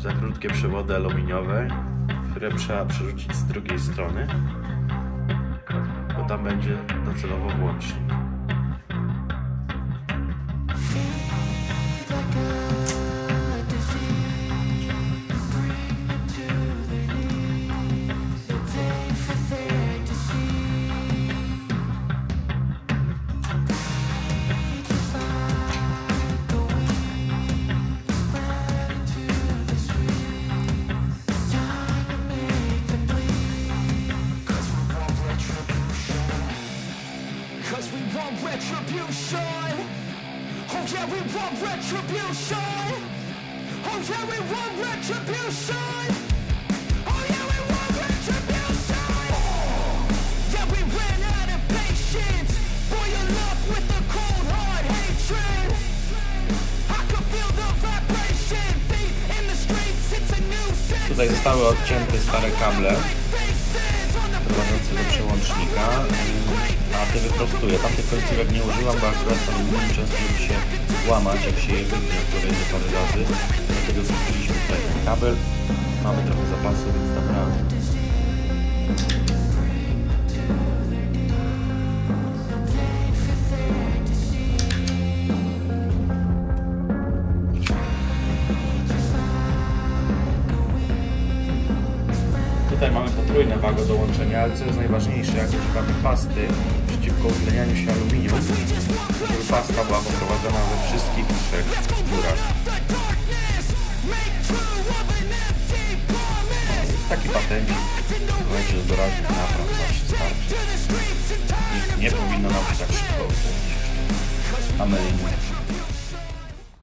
za krótkie przewody aluminiowe, które trzeba przerzucić z drugiej strony, bo tam będzie docelowo włącznik. Retribution. Oh yeah, we want retribution. Oh yeah, we want retribution. Oh yeah, we want retribution. Yeah, we ran out of patience. Boil up with the cold hard hatred. I can feel the vibration. Feet in the streets, it's a new sense. Tutaj zostały odcięte stare kable prowadzące do przełącznika, a te wyprostuję. Tamtych końcówek nie używam, bo akurat aluminium często lubi się łamać, jak się je wygnie odpowiednio parę razy. Dlatego zrobiliśmy tutaj ten kabel. Mamy trochę zapasu, więc naprawdę. Tutaj mamy potrójne wago do łączenia, ale co jest najważniejsze, jak używamy pasty przeciwko utlenianiu się aluminium, żeby pasta była poprowadzona we wszystkich trzech górach. Taki patencik, słuchajcie, z doraźnych napraw zawsze starczy. Nie powinno nam się tak szybko utlenić. Amelinium.